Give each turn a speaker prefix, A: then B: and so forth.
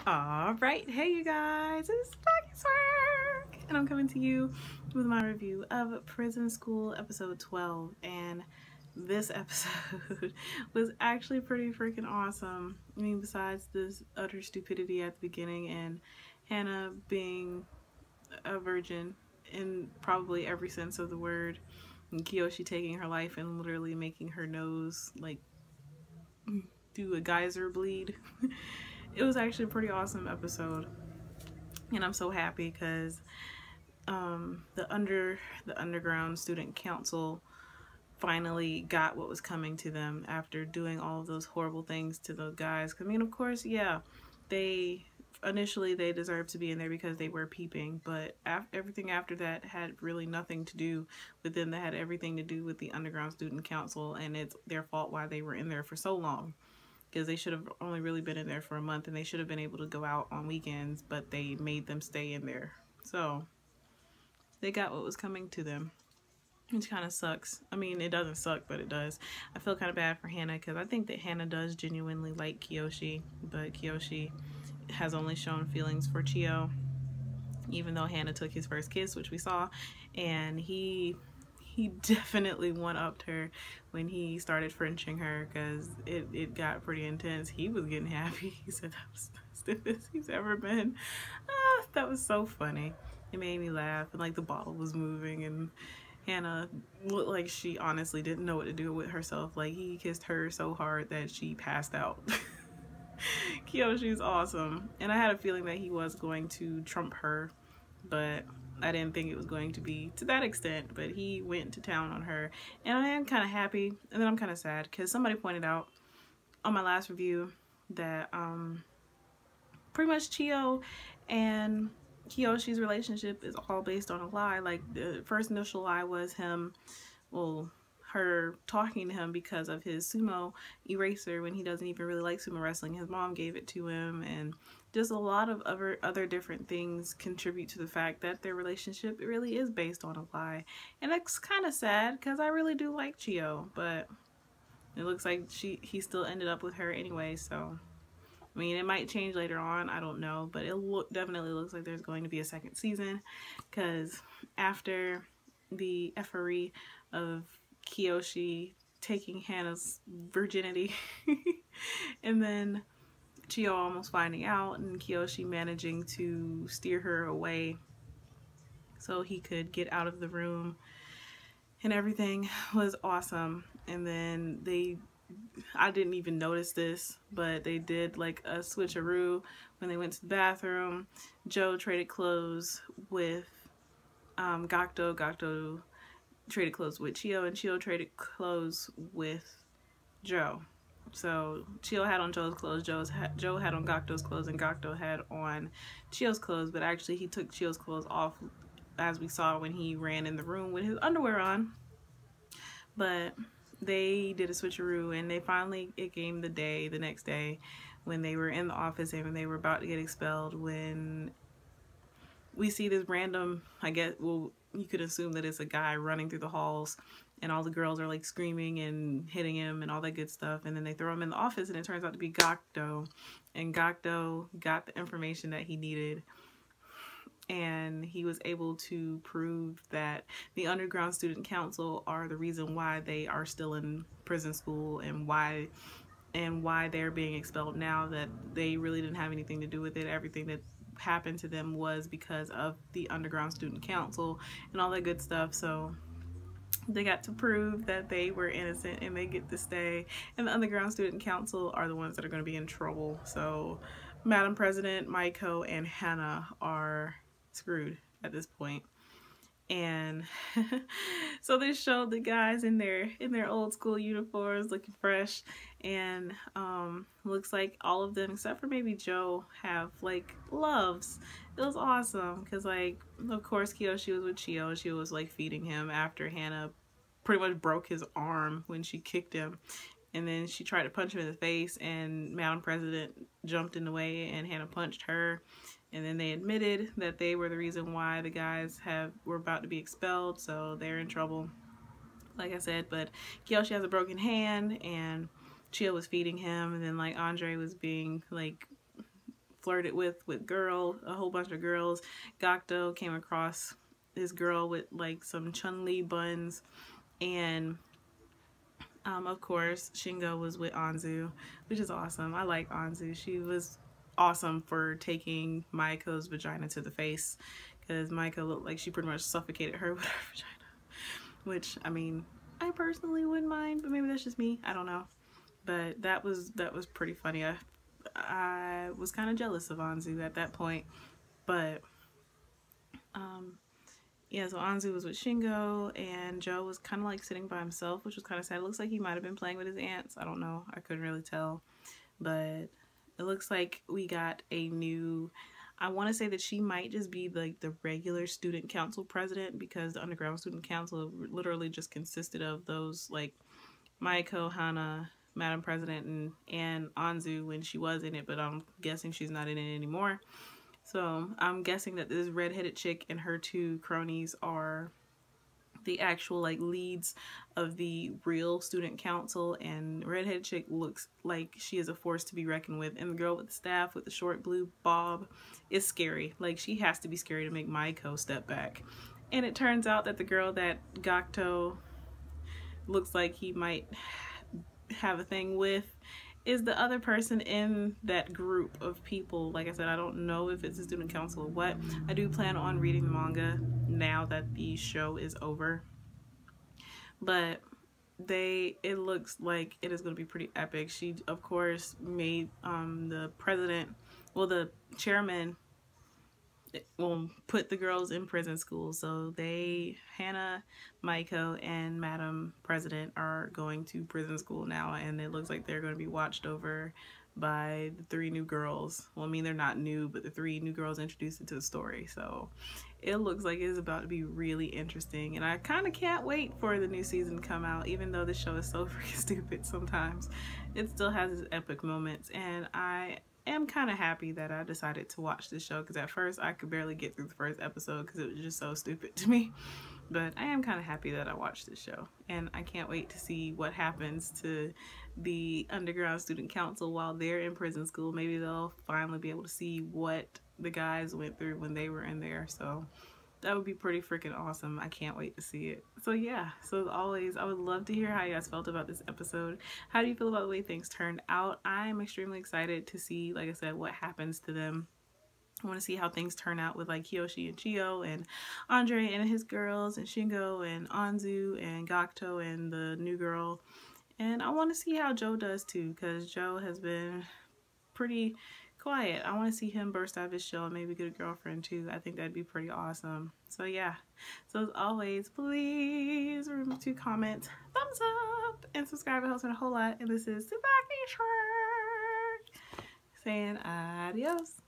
A: Alright, hey you guys, it's TsubakiSwagg, and I'm coming to you with my review of Prison School episode 12, and this episode was actually pretty freaking awesome. I mean, besides this utter stupidity at the beginning and Hannah being a virgin in probably every sense of the word, and Kiyoshi taking her life and literally making her nose like do a geyser bleed. It was actually a pretty awesome episode, and I'm so happy because the underground student council finally got what was coming to them after doing all of those horrible things to those guys. I mean, of course, yeah, they initially they deserved to be in there because they were peeping, but everything after that had really nothing to do with them. That had everything to do with the underground student council, and it's their fault why they were in there for so long, because they should have only really been in there for a month, and they should have been able to go out on weekends, but they made them stay in there. So they got what was coming to them, which kind of sucks. I mean, it doesn't suck, but it does. I feel kind of bad for Hannah because I think that Hannah does genuinely like Kiyoshi, but Kiyoshi has only shown feelings for Chiyo, even though Hannah took his first kiss, which we saw, and he definitely one-upped her when he started Frenching her, because it got pretty intense. He was getting happy. He said that was the stiffest he's ever been. That was so funny. It made me laugh, and like the bottle was moving, and Hannah looked like she honestly didn't know what to do with herself. Like, he kissed her so hard that she passed out. Kiyoshi's awesome, and I had a feeling that he was going to trump her, but I didn't think it was going to be to that extent. But he went to town on her, and I am kind of happy, and then I'm kind of sad because somebody pointed out on my last review that pretty much Chiyo and Kiyoshi's relationship is all based on a lie. Like, the first initial lie was her talking to him because of his sumo eraser when he doesn't even really like sumo wrestling. His mom gave it to him, and just a lot of other different things contribute to the fact that their relationship really is based on a lie. And that's kind of sad because I really do like Chiyo, but it looks like he still ended up with her anyway. So I mean, it might change later on, I don't know, but it definitely looks like there's going to be a second season, because after the effery of Kiyoshi taking Hannah's virginity and then Chiyo almost finding out and Kiyoshi managing to steer her away so he could get out of the room, and everything was awesome. And then I didn't even notice this, but they did like a switcheroo when they went to the bathroom. Joe traded clothes with Gakto. Gakto traded clothes with Chiyo, and Chiyo traded clothes with Joe. So Chiyo had on Joe's clothes, Joe had on Gakto's clothes, and Gakto had on Chiyo's clothes, but actually he took Chiyo's clothes off, as we saw when he ran in the room with his underwear on. But they did a switcheroo, and they finally, it came the next day when they were in the office and when they were about to get expelled, when we see this random, I guess, well, you could assume that it's a guy running through the halls, and all the girls are like screaming and hitting him and all that good stuff, and then they throw him in the office, and it turns out to be Gakto, and Gakto got the information that he needed, and he was able to prove that the underground student council are the reason why they are still in prison school, and why they're being expelled now, that they really didn't have anything to do with it. Everything that happened to them was because of the underground student council and all that good stuff. So they got to prove that they were innocent, and they get to stay, and the underground student council are the ones that are going to be in trouble. So Madam President, Maiko, and Hannah are screwed at this point. And so they showed the guys in their old school uniforms looking fresh, and looks like all of them except for maybe Joe have like gloves. It was awesome because, like, of course Kiyoshi was with Chiyo. She was like feeding him after Hannah pretty much broke his arm when she kicked him, and then she tried to punch him in the face, and Madam President jumped in the way and Hannah punched her. And then they admitted that they were the reason why the guys were about to be expelled, so they're in trouble, like I said. But Kiyoshi has a broken hand, and Chiyo was feeding him, and then like Andre was being like flirted with a whole bunch of girls. Gakto came across this girl with like some Chun-Li buns, and of course Shingo was with Anzu, which is awesome. I like Anzu. She was awesome for taking Maiko's vagina to the face, because Maiko looked like she pretty much suffocated her with her vagina, which, I mean, I personally wouldn't mind, but maybe that's just me. I don't know. But that was pretty funny. I was kind of jealous of Anzu at that point. But yeah, so Anzu was with Shingo, and Joe was kind of like sitting by himself, which was kind of sad. It looks like he might have been playing with his aunts. I don't know. I couldn't really tell. But it looks like we got a new, I want to say that she might just be like the regular student council president, because the underground student council literally just consisted of those like Maiko, Hana, Madam President, and Anzu when she was in it, but I'm guessing she's not in it anymore. So I'm guessing that this redheaded chick and her two cronies are the actual like leads of the real student council, and redheaded chick looks like she is a force to be reckoned with, and the girl with the staff with the short blue bob is scary. Like, she has to be scary to make Maiko step back. And it turns out that the girl that Gakto looks like he might have a thing with is the other person in that group of people. Like I said, I don't know if it's a student council or what. I do plan on reading the manga now that the show is over, but it looks like it is going to be pretty epic. She of course made the president, well, the chairman, will put the girls in prison school. So Hana, Maiko, and Madam President are going to prison school now, and it looks like they're going to be watched over by the three new girls. Well, I mean, they're not new, but the three new girls introduced into the story. So it looks like it's about to be really interesting, and I kind of can't wait for the new season to come out. Even though the show is so freaking stupid sometimes, it still has its epic moments, and I am kind of happy that I decided to watch this show, because at first I could barely get through the first episode because it was just so stupid to me. But I am kind of happy that I watched this show, and I can't wait to see what happens to the underground student council while they're in prison school. Maybe they'll finally be able to see what the guys went through when they were in there. So that would be pretty freaking awesome. I can't wait to see it. So yeah, so as always, I would love to hear how you guys felt about this episode. How do you feel about the way things turned out? I'm extremely excited to see, like I said, what happens to them. I want to see how things turn out with like Kiyoshi and Chiyo, and Andre and his girls, and Shingo and Anzu and Gakto and the new girl. And I want to see how Joe does too, because Joe has been pretty quiet. I want to see him burst out of his shell and maybe get a girlfriend too. I think that'd be pretty awesome. So yeah, so as always, please remember to comment, thumbs up, and subscribe. It helps me a whole lot. And this is TsubakiSwagg saying adios.